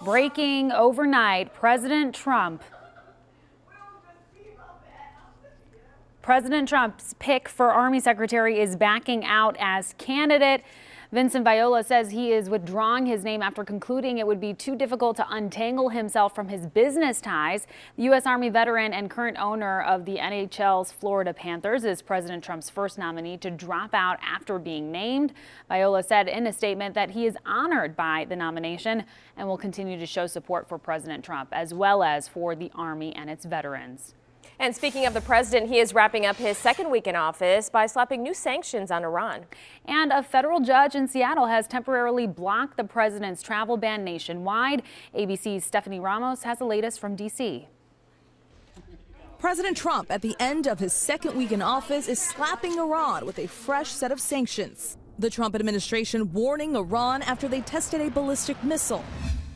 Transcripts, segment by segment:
Breaking overnight, President Trump's pick for Army Secretary is backing out as candidate. Vincent Viola says he is withdrawing his name after concluding it would be too difficult to untangle himself from his business ties. The U.S. Army veteran and current owner of the NHL's Florida Panthers is President Trump's first nominee to drop out after being named. Viola said in a statement that he is honored by the nomination and will continue to show support for President Trump as well as for the Army and its veterans. And speaking of the president, he is wrapping up his second week in office by slapping new sanctions on Iran. And a federal judge in Seattle has temporarily blocked the president's travel ban nationwide. ABC's Stephanie Ramos has the latest from D.C. President Trump, at the end of his second week in office, is slapping Iran with a fresh set of sanctions. The Trump administration warning Iran after they tested a ballistic missile.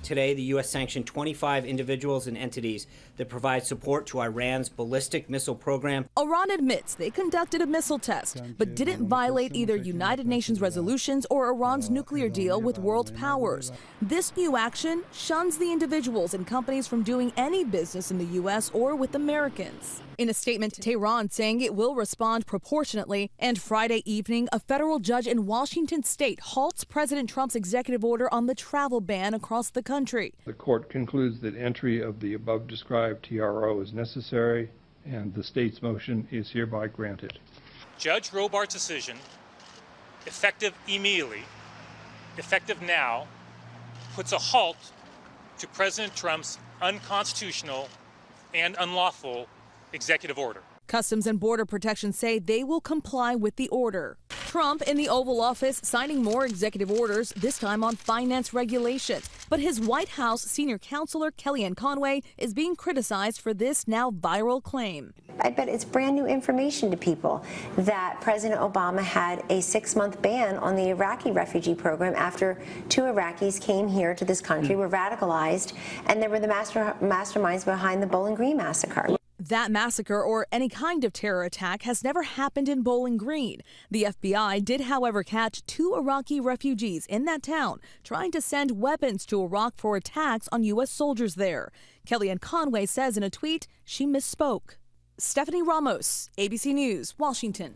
Today, the U.S. sanctioned 25 individuals and entities that provide support to Iran's ballistic missile program. Iran admits they conducted a missile test, but didn't violate either United Nations resolutions or Iran's nuclear deal with world powers. This new action shuns the individuals and companies from doing any business in the U.S. or with Americans. In a statement, Tehran saying it will respond proportionately. And Friday evening, a federal judge in Washington state halts President Trump's executive order on the travel ban across the country. The court concludes that entry of the above described TRO is necessary, and the state's motion is hereby granted. Judge Robart's decision, effective immediately, effective now, puts a halt to President Trump's unconstitutional and unlawful executive order. Customs and Border Protection say they will comply with the order. Trump in the Oval Office signing more executive orders, this time on finance regulation. But his White House senior counselor Kellyanne Conway is being criticized for this now viral claim. I bet it's brand new information to people that President Obama had a 6-month ban on the Iraqi refugee program after 2 Iraqis came here to this country, were radicalized, and they were the masterminds behind the Bowling Green massacre. That massacre or any kind of terror attack has never happened in Bowling Green. The FBI did, however, catch 2 Iraqi refugees in that town trying to send weapons to Iraq for attacks on U.S. soldiers there. Kellyanne Conway says in a tweet she misspoke. Stephanie Ramos, ABC News, Washington.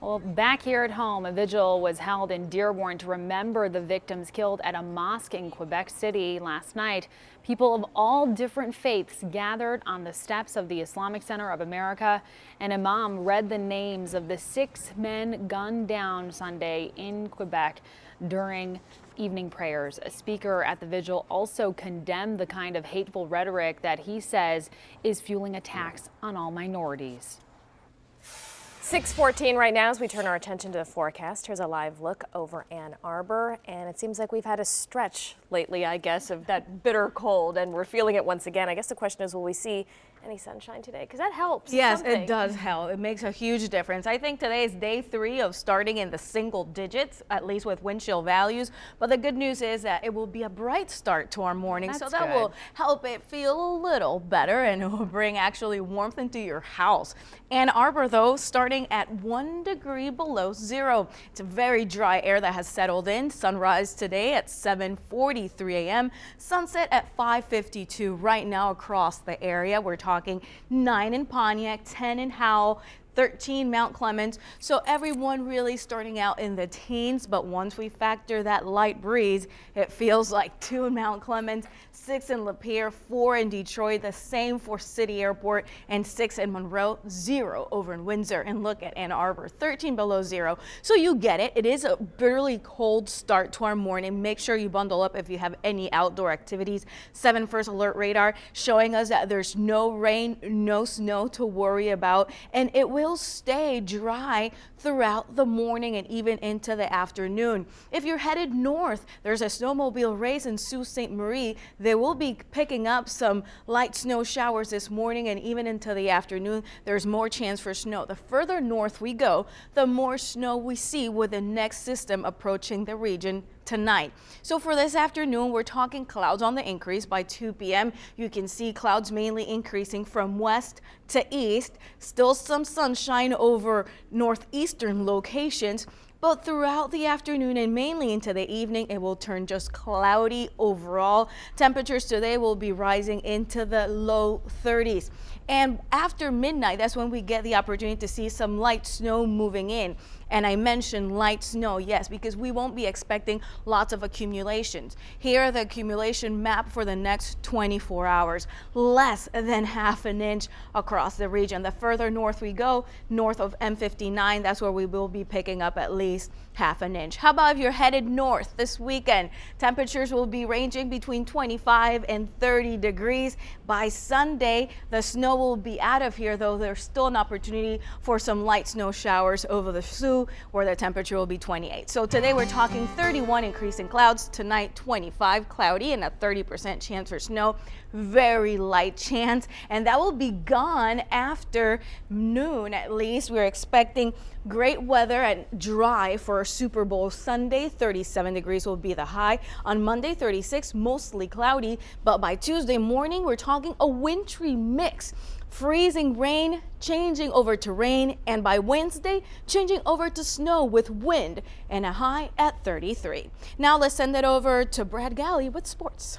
Well, back here at home, a vigil was held in Dearborn to remember the victims killed at a mosque in Quebec City last night. People of all different faiths gathered on the steps of the Islamic Center of America. An imam read the names of the 6 men gunned down Sunday in Quebec during evening prayers. A speaker at the vigil also condemned the kind of hateful rhetoric that he says is fueling attacks on all minorities. 6:14 right now as we turn our attention to the forecast. Here's a live look over Ann Arbor, and it seems like we've had a stretch lately, I guess, of that bitter cold, and we're feeling it once again. I guess the question is, will we see any sunshine today? Because that helps. Yes, it does help. It makes a huge difference. I think today is day 3 of starting in the single digits, at least with wind chill values. But the good news is that it will be a bright start to our morning. So that will help it feel a little better, and it will bring actually warmth into your house. Ann Arbor, though, starting at 1 degree below zero. It's a very dry air that has settled in. Sunrise today at 7:43 a.m. Sunset at 5:52 right now across the area. We're talking 9 in Pontiac, 10 in Howell, 13 Mount Clemens. So everyone really starting out in the teens, but once we factor that light breeze, it feels like 2 in Mount Clemens, 6 in Lapeer, 4 in Detroit, the same for City Airport, and 6 in Monroe, 0 over in Windsor. And look at Ann Arbor, 13 below zero. So you get it. It is a bitterly cold start to our morning. Make sure you bundle up if you have any outdoor activities. 7 first alert radar showing us that there's no rain, no snow to worry about, and it will stay dry throughout the morning and even into the afternoon. If you're headed north, there's a snowmobile race in Sault Ste. Marie. They will be picking up some light snow showers this morning and even into the afternoon. There's more chance for snow. The further north we go, the more snow we see with the next system approaching the region tonight. So for this afternoon, we're talking clouds on the increase. By 2 p.m. you can see clouds mainly increasing from west to east. Still some sunshine over northeastern locations, but throughout the afternoon and mainly into the evening, it will turn just cloudy overall. Temperatures today will be rising into the low 30s. And after midnight, that's when we get the opportunity to see some light snow moving in. And I mentioned light snow, yes, because we won't be expecting lots of accumulations. Here are the accumulation map for the next 24 hours, less than ½ an inch across the region. The further north we go, north of M59, that's where we will be picking up at least ½ an inch. How about if you're headed north this weekend? Temperatures will be ranging between 25 and 30 degrees. By Sunday, the snow will be out of here, though there's still an opportunity for some light snow showers over the Sioux, where the temperature will be 28. So today we're talking 31 increasing clouds, tonight 25 cloudy and a 30% chance for snow, very light chance, and that will be gone after noon at least. We're expecting great weather and dry for Super Bowl Sunday. 37 degrees will be the high. On Monday, 36, mostly cloudy, but by Tuesday morning, we're talking a wintry mix. Freezing rain changing over to rain, and by Wednesday changing over to snow with wind and a high at 33. Now let's send it over to Brad Galley with sports.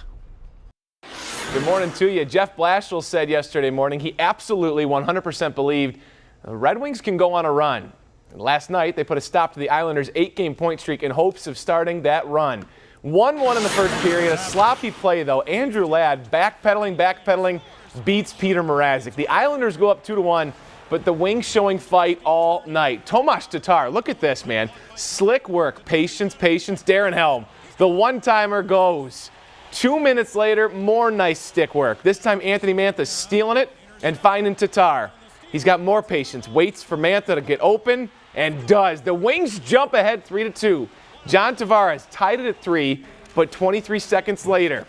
Good morning to you. Jeff Blashill said yesterday morning he absolutely 100% believed the Red Wings can go on a run. And last night they put a stop to the Islanders' 8-game point streak in hopes of starting that run. 1-1 in the first period, a sloppy play though. Andrew Ladd backpedaling, beats Peter Mrazek. The Islanders go up 2-1, but the Wings showing fight all night. Tomas Tatar, look at this, man. Slick work, patience. Darren Helm, the one-timer goes. 2 minutes later, more nice stick work. This time Anthony Mantha stealing it and finding Tatar. He's got more patience, waits for Mantha to get open, and does. The Wings jump ahead 3-2. John Tavares tied it at 3, but 23 seconds later,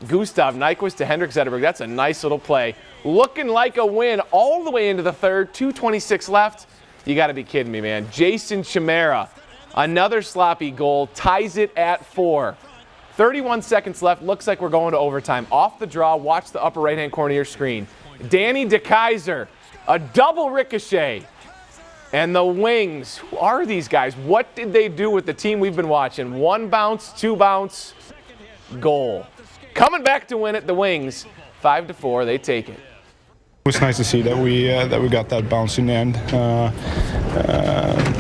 Gustav Nyquist to Henrik Zetterberg. That's a nice little play. Looking like a win all the way into the third. 2:26 left. You got to be kidding me, man. Jason Chimera, another sloppy goal, ties it at 4. 31 seconds left. Looks like we're going to overtime. Off the draw, watch the upper right-hand corner of your screen. Danny DeKeyser, a double ricochet. And the Wings, who are these guys? What did they do with the team we've been watching? 1 bounce, 2 bounce, goal. Coming back to win it, the Wings, 5-4, they take it. It was nice to see that we got that bounce in the end.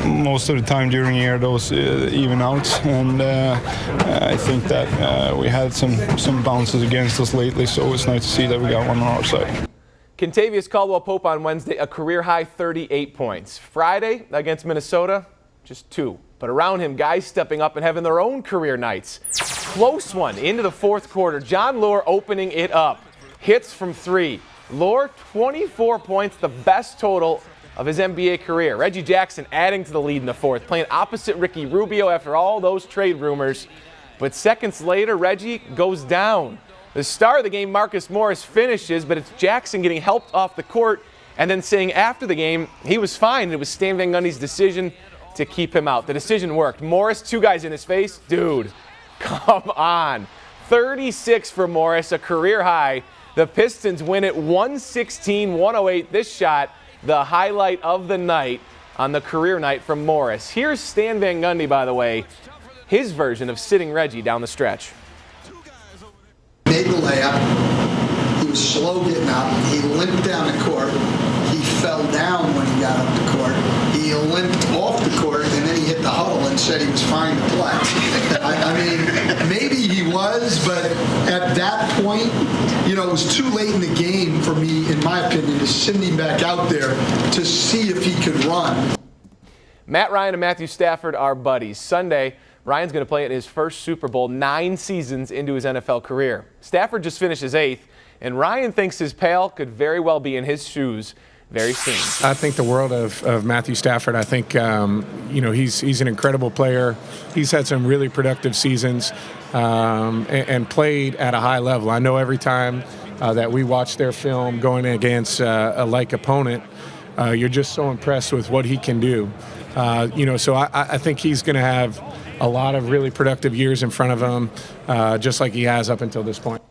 Most of the time during the year, those even out, and I think that we had some bounces against us lately, so it's nice to see that we got one on our side. Kentavious Caldwell-Pope on Wednesday, a career-high 38 points. Friday against Minnesota, just 2. But around him, guys stepping up and having their own career nights. Close one into the fourth quarter. John Lohr opening it up. Hits from 3. Lohr, 24 points, the best total of his NBA career. Reggie Jackson adding to the lead in the fourth, playing opposite Ricky Rubio after all those trade rumors. But seconds later, Reggie goes down. The star of the game, Marcus Morris, finishes, but it's Jackson getting helped off the court and then saying after the game he was fine. It was Stan Van Gundy's decision to keep him out. The decision worked. Morris, 2 guys in his face. Dude, come on. 36 for Morris, a career high. The Pistons win it 116-108. This shot, the highlight of the night on the career night from Morris. Here's Stan Van Gundy, by the way, his version of sitting Reggie down the stretch. Made the layup. He was slow getting up. He limped down the court. He fell down when he got up the court. He limped off the court, and then he hit the huddle and said he was fine to play. I mean, maybe he was, but at that point, you know, it was too late in the game for me, in my opinion, to send him back out there to see if he could run. Matt Ryan and Matthew Stafford are buddies. Sunday, Ryan's going to play in his first Super Bowl 9 seasons into his NFL career. Stafford just finished his 8th, and Ryan thinks his pal could very well be in his shoes very soon. I think the world of Matthew Stafford. I think you know, he's an incredible player. He's had some really productive seasons and played at a high level. I know every time that we watch their film going against a like opponent, you're just so impressed with what he can do. You know, so I think he's going to have a lot of really productive years in front of him, just like he has up until this point.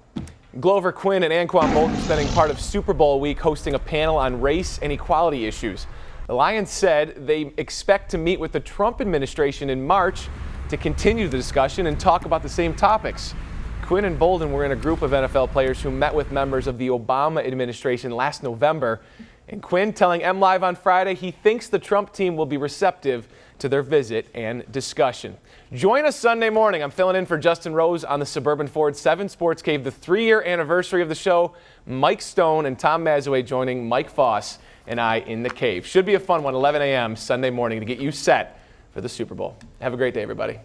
Glover Quinn and Anquan Bolton spending part of Super Bowl week hosting a panel on race and equality issues. The Lions said they expect to meet with the Trump administration in March to continue the discussion and talk about the same topics. Quinn and Bolden were in a group of NFL players who met with members of the Obama administration last November. And Quinn telling MLive on Friday he thinks the Trump team will be receptive to their visit and discussion. Join us Sunday morning. I'm filling in for Justin Rose on the Suburban Ford 7 Sports Cave, the 3-year anniversary of the show. Mike Stone and Tom Mazaway joining Mike Foss and I in the cave. Should be a fun one, 11 a.m. Sunday morning to get you set for the Super Bowl. Have a great day, everybody.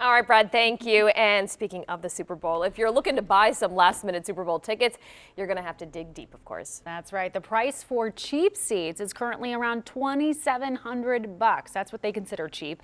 All right, Brad, thank you. And speaking of the Super Bowl, if you're looking to buy some last-minute Super Bowl tickets, you're going to have to dig deep, of course. That's right. The price for cheap seats is currently around $2,700. That's what they consider cheap.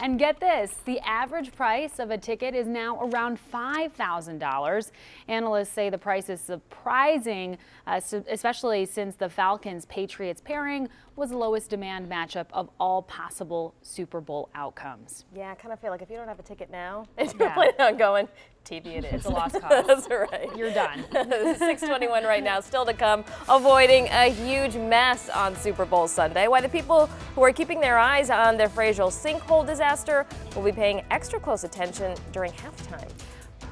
And get this, the average price of a ticket is now around $5,000. Analysts say the price is surprising, especially since the Falcons-Patriots pairing was the lowest demand matchup of all possible Super Bowl outcomes. Yeah, I kind of feel like if you don't have a ticket now, if you're planning on going, TV it is. It's a lost cause. That's right. You're done. 6:21 right now, still to come, avoiding a huge mess on Super Bowl Sunday. Why the people who are keeping their eyes on the fragile sinkhole disaster will be paying extra close attention during halftime.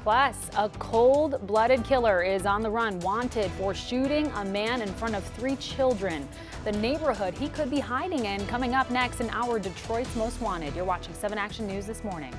Plus, a cold-blooded killer is on the run, wanted for shooting a man in front of 3 children. The neighborhood he could be hiding in coming up next in our Detroit's Most Wanted. You're watching 7 Action News this morning.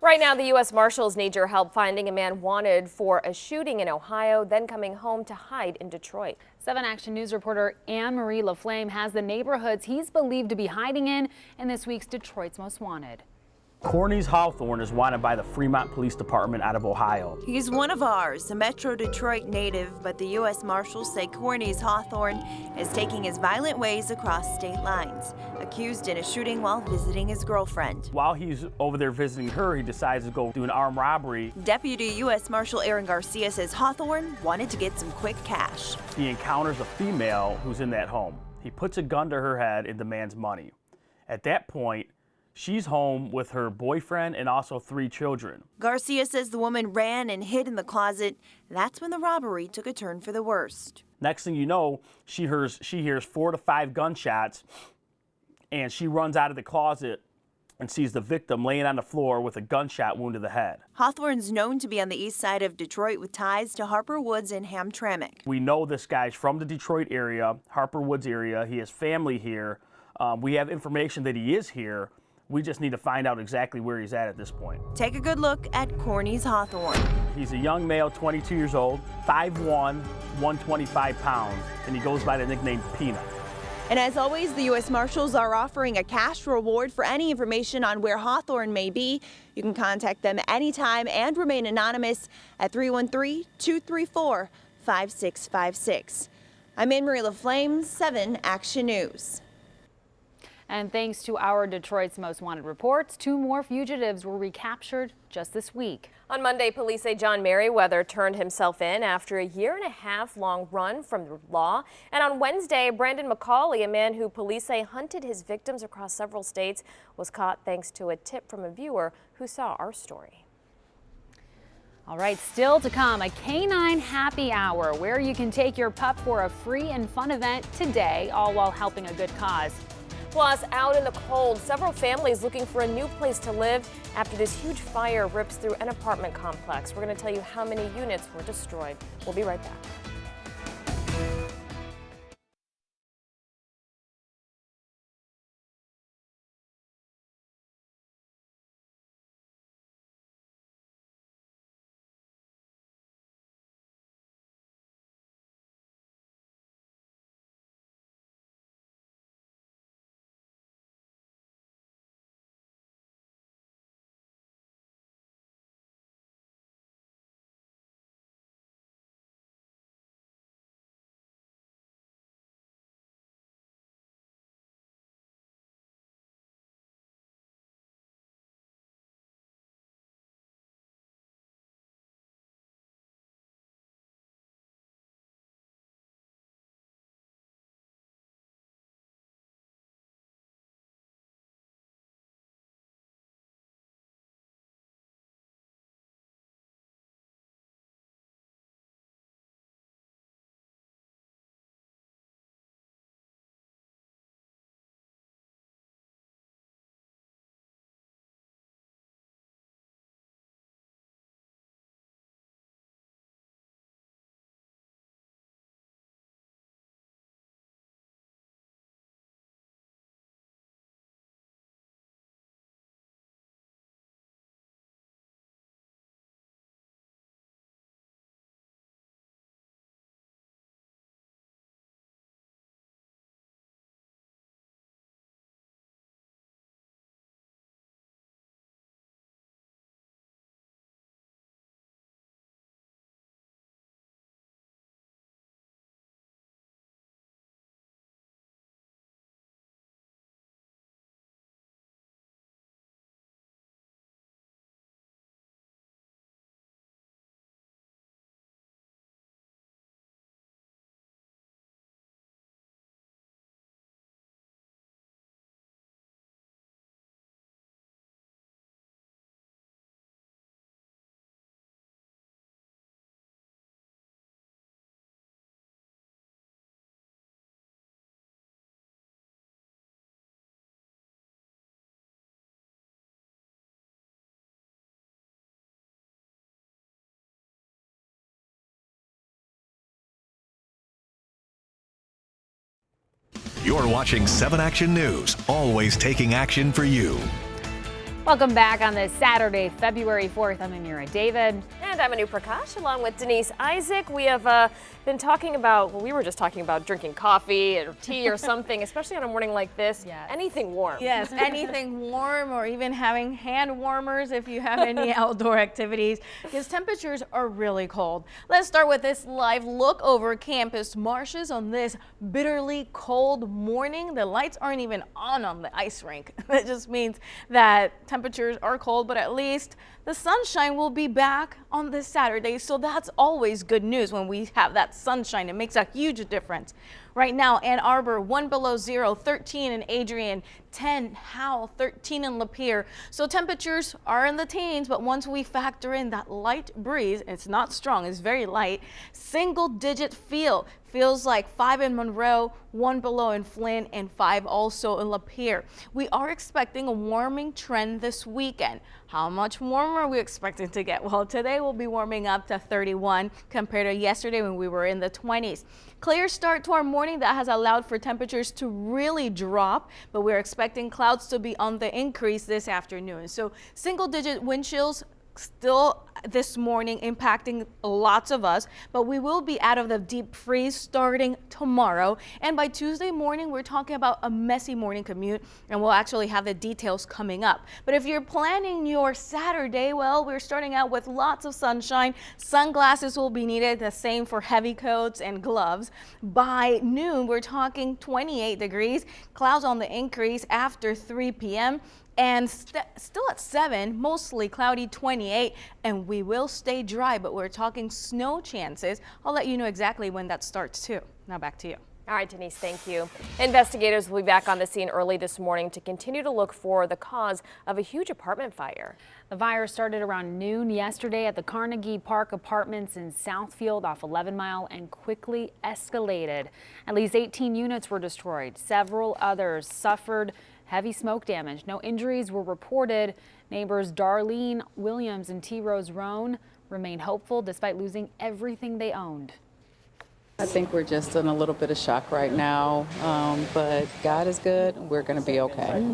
Right now, the U.S. Marshals need your help finding a man wanted for a shooting in Ohio, then coming home to hide in Detroit. 7 Action News reporter Anne-Marie LaFlame has the neighborhoods he's believed to be hiding in this week's Detroit's Most Wanted. Cornys Hawthorne is wanted by the Fremont Police Department out of Ohio. He's one of ours, a Metro Detroit native, but the U.S. Marshals say Cornys Hawthorne is taking his violent ways across state lines, accused in a shooting while visiting his girlfriend. While he's over there visiting her, he decides to go do an armed robbery. Deputy U.S. Marshal Aaron Garcia says Hawthorne wanted to get some quick cash. He encounters a female who's in that home. He puts a gun to her head and demands money. At that point, She's home with her boyfriend and also 3 children. Garcia says the woman ran and hid in the closet. That's when the robbery took a turn for the worst. Next thing you know, she hears 4 to 5 gunshots, and she runs out of the closet and sees the victim laying on the floor with a gunshot wound to the head. Hawthorne's known to be on the east side of Detroit with ties to Harper Woods and Hamtramck. We know this guy's from the Detroit area, Harper Woods area. He has family here. We have information that he is here. We just need to find out exactly where he's at this point. Take a good look at Corny's Hawthorne. He's a young male, 22 years old, 5'1", 125 pounds, and he goes by the nickname Peanut. And as always, the U.S. Marshals are offering a cash reward for any information on where Hawthorne may be. You can contact them anytime and remain anonymous at 313-234-5656. I'm Anne-Marie LaFlamme, 7 Action News. And thanks to our Detroit's Most Wanted reports, 2 more fugitives were recaptured just this week. On Monday, police say John Merriweather turned himself in after a 1.5-year-long run from the law. And on Wednesday, Brandon McCauley, a man who police say hunted his victims across several states, was caught thanks to a tip from a viewer who saw our story. All right, still to come, a canine happy hour where you can take your pup for a free and fun event today, all while helping a good cause. Plus, out in the cold, several families looking for a new place to live after this huge fire rips through an apartment complex. We're going to tell you how many units were destroyed. We'll be right back. You're watching 7 Action News, always taking action for you. Welcome back on this Saturday, February 4th. I'm Amira David. And I'm Anu Prakash, along with Denise Isaac. We have been talking about, well, we were just talking about drinking coffee or tea or something, especially on a morning like this. Yes. Anything warm. Yes, anything warm, or even having hand warmers if you have any outdoor activities, because temperatures are really cold. Let's start with this live look over campus marshes on this bitterly cold morning. The lights aren't even on the ice rink. That just means that temperatures temperatures are cold, but at least the sunshine will be back on this Saturday. So that's always good news when we have that sunshine. It makes a huge difference. Right now, Ann Arbor, 1 below 0, 13 in Adrian, 10 Howell, 13 in Lapeer. So temperatures are in the teens, but once we factor in that light breeze, it's not strong, it's very light, single digit feels like 5 in Monroe, 1 below in Flint, and 5 also in Lapeer. We are expecting a warming trend this weekend. How much warmer are we expecting to get? Well, today we'll be warming up to 31 compared to yesterday when we were in the 20s. Clear start to our morning that has allowed for temperatures to really drop, but we're expecting clouds to be on the increase this afternoon. So single digit wind chills still this morning impacting lots of us, but we will be out of the deep freeze starting tomorrow. And by Tuesday morning, we're talking about a messy morning commute, and we'll actually have the details coming up. But if you're planning your Saturday, well, we're starting out with lots of sunshine. Sunglasses will be needed, the same for heavy coats and gloves. By noon, we're talking 28 degrees, clouds on the increase after 3 p.m. And still at 7, mostly cloudy, 28, and we will stay dry, but we're talking snow chances. I'll let you know exactly when that starts too. Now back to you. All right, Denise, thank you. Investigators will be back on the scene early this morning to continue to look for the cause of a huge apartment fire. The fire started around noon yesterday at the Carnegie Park Apartments in Southfield off 11 Mile and quickly escalated. At least 18 units were destroyed. Several others suffered heavy smoke damage. No injuries were reported. Neighbors Darlene Williams and T. Rose Roan remain hopeful despite losing everything they owned. I think we're just in a little bit of shock right now, but God is good. We're going to be okay.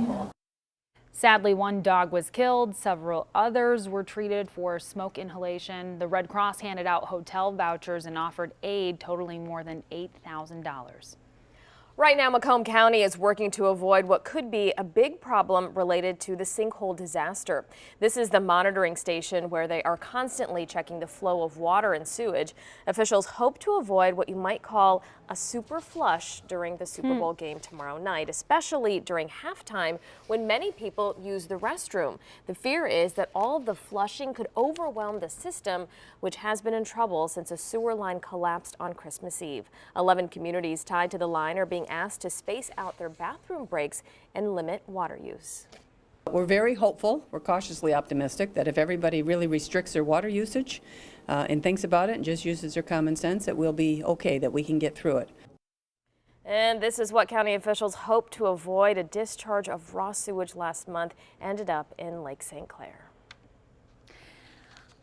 Sadly, one dog was killed. Several others were treated for smoke inhalation. The Red Cross handed out hotel vouchers and offered aid totaling more than $8,000. Right now, Macomb County is working to avoid what could be a big problem related to the sinkhole disaster. This is the monitoring station where they are constantly checking the flow of water and sewage. Officials hope to avoid what you might call a super flush during the Super Bowl game tomorrow night, especially during halftime when many people use the restroom. The fear is that all of the flushing could overwhelm the system, which has been in trouble since a sewer line collapsed on Christmas Eve. 11 communities tied to the line are being asked to space out their bathroom breaks and limit water use. We're very hopeful, we're cautiously optimistic that if everybody really restricts their water usage and thinks about it and just uses their common sense, that we'll be okay, that we can get through it. And this is what county officials hope to avoid. A discharge of raw sewage last month ended up in Lake St. Clair.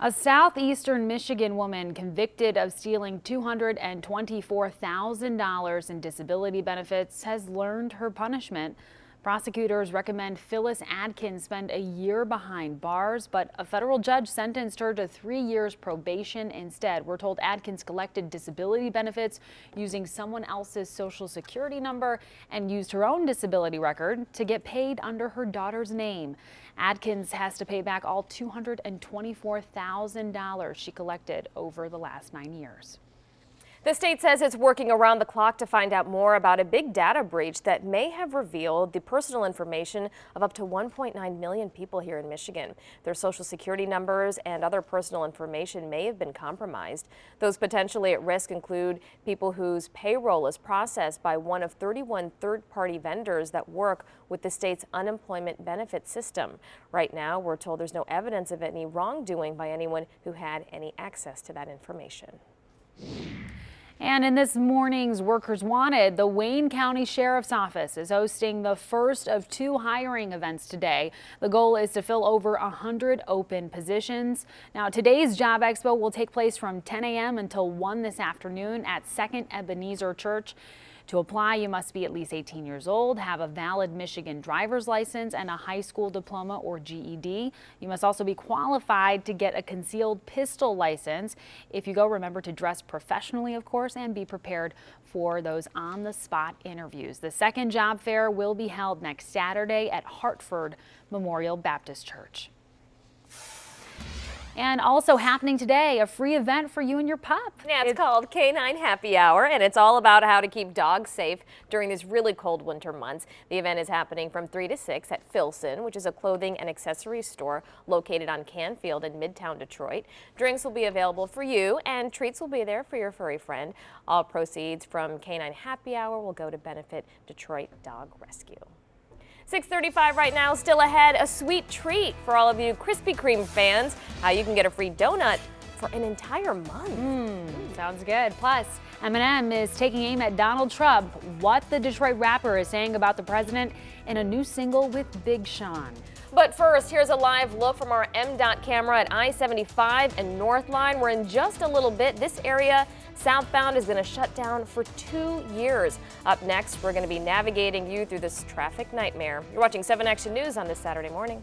A southeastern Michigan woman convicted of stealing $224,000 in disability benefits has learned her punishment. Prosecutors recommend Phyllis Adkins spend a year behind bars, but a federal judge sentenced her to 3 years probation instead. We're told Adkins collected disability benefits using someone else's social security number and used her own disability record to get paid under her daughter's name. Adkins has to pay back all $224,000 she collected over the last 9 years. The state says it's working around the clock to find out more about a big data breach that may have revealed the personal information of up to 1.9 million people here in Michigan. Their social security numbers and other personal information may have been compromised. Those potentially at risk include people whose payroll is processed by one of 31 third-party vendors that work with the state's unemployment benefit system. Right now, we're told there's no evidence of any wrongdoing by anyone who had any access to that information. And in this morning's Workers Wanted, the Wayne County Sheriff's Office is hosting the first of 2 hiring events today. The goal is to fill over 100 open positions. Now, today's Job Expo will take place from 10 a.m. until 1 this afternoon at 2nd Ebenezer Church. To apply, you must be at least 18 years old, have a valid Michigan driver's license, and a high school diploma or GED. You must also be qualified to get a concealed pistol license. If you go, remember to dress professionally, of course, and be prepared for those on-the-spot interviews. The second job fair will be held next Saturday at Hartford Memorial Baptist Church. And also happening today, a free event for you and your pup. Yeah, it's called Canine Happy Hour, and it's all about how to keep dogs safe during these really cold winter months. The event is happening from 3 to 6 at Filson, which is a clothing and accessories store located on Canfield in Midtown Detroit. Drinks will be available for you, and treats will be there for your furry friend. All proceeds from Canine Happy Hour will go to benefit Detroit Dog Rescue. 6:35 right now, still ahead, a sweet treat for all of you Krispy Kreme fans. How you can get a free donut for an entire month. Sounds good. Plus, Eminem is taking aim at Donald Trump. What the Detroit rapper is saying about the president in a new single with Big Sean. But first, here's a live look from our MDOT camera at I-75 and North Line, where in just a little bit, this area southbound is going to shut down for 2 years. Up next, we're going to be navigating you through this traffic nightmare. You're watching 7 Action News on this Saturday morning.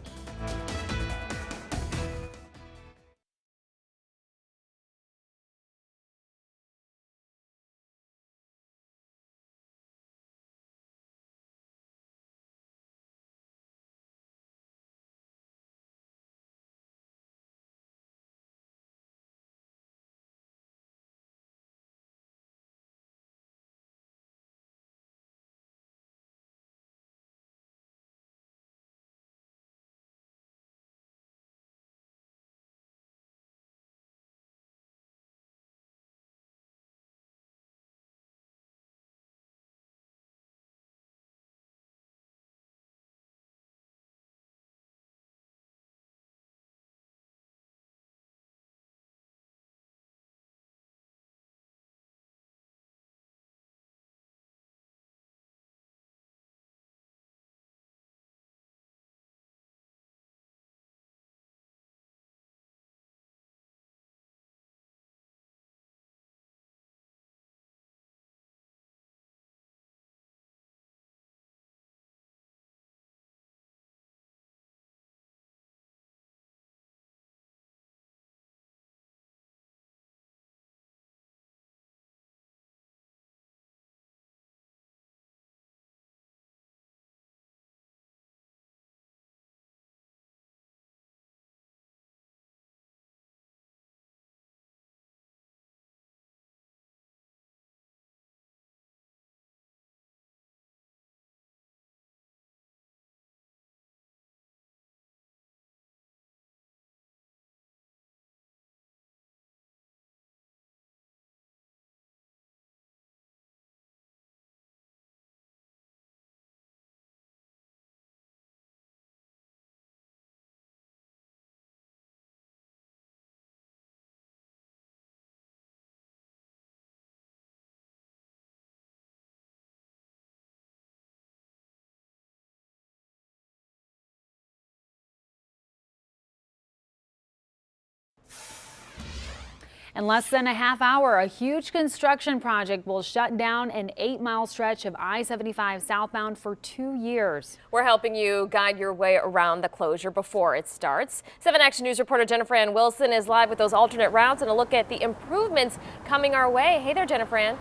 In less than a half hour, a huge construction project will shut down an 8-mile stretch of I-75 southbound for 2 years. We're helping you guide your way around the closure before it starts. 7 Action News reporter Jennifer Ann Wilson is live with those alternate routes and a look at the improvements coming our way. Hey there, Jennifer Ann.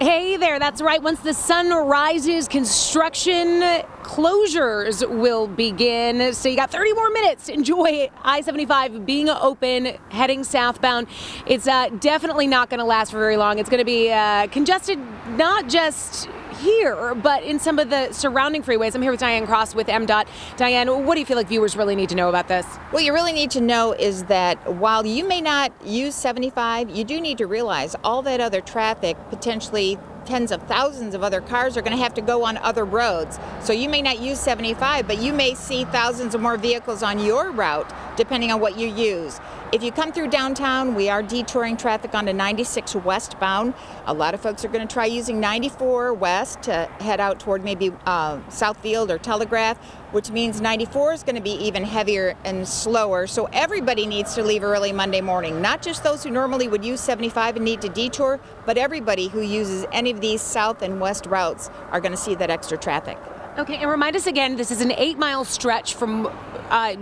Hey there, that's right. Once the sun rises, construction closures will begin. So you got 30 more minutes to enjoy I-75 being open, heading southbound. It's definitely not going to last for very long. It's going to be congested, not just here, but in some of the surrounding freeways. I'm here with Diane Cross with MDOT. Diane, what do you feel like viewers really need to know about this? What you really need to know is that while you may not use 75, you do need to realize all that other traffic, potentially tens of thousands of other cars, are going to have to go on other roads. So you may not use 75, but you may see thousands of more vehicles on your route, depending on what you use. If you come through downtown, we are detouring traffic onto 96 westbound. A lot of folks are going to try using 94 west to head out toward maybe Southfield or Telegraph, which means 94 is going to be even heavier and slower. So everybody needs to leave early Monday morning, not just those who normally would use 75 and need to detour, but everybody who uses any of these south and west routes are going to see that extra traffic. Okay, and remind us again, this is an 8-mile stretch from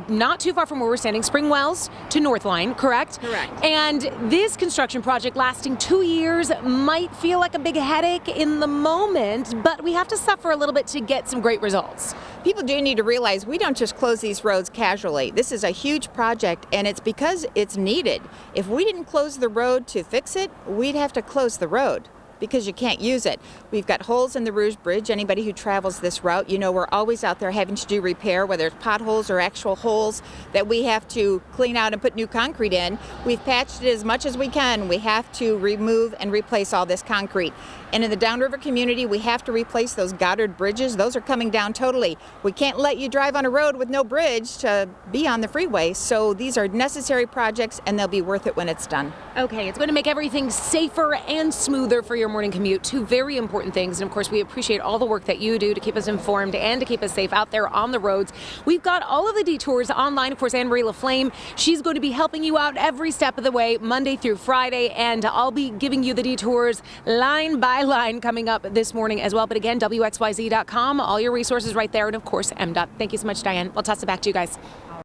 not too far from where we're standing, Spring Wells to Northline, correct? Correct. And this construction project lasting 2 years might feel like a big headache in the moment, but we have to suffer a little bit to get some great results. People do need to realize we don't just close these roads casually. This is a huge project, and it's because it's needed. If we didn't close the road to fix it, we'd have to close the road because you can't use it. We've got holes in the Rouge Bridge. Anybody who travels this route, you know we're always out there having to do repair, whether it's potholes or actual holes that we have to clean out and put new concrete in. We've patched it as much as we can. We have to remove and replace all this concrete. And in the downriver community, we have to replace those Goddard bridges. Those are coming down totally. We can't let you drive on a road with no bridge to be on the freeway. So these are necessary projects, and they'll be worth it when it's done. Okay, it's going to make everything safer and smoother for your morning commute. Two very important things. And of course, we appreciate all the work that you do to keep us informed and to keep us safe out there on the roads. We've got all of the detours online. Of course, Anne-Marie LaFlame, she's going to be helping you out every step of the way, Monday through Friday. And I'll be giving you the detours line by line coming up this morning as well. But again, WXYZ.com, all your resources right there. And of course, MDOT. Thank you so much, Diane. I'll toss it back to you guys.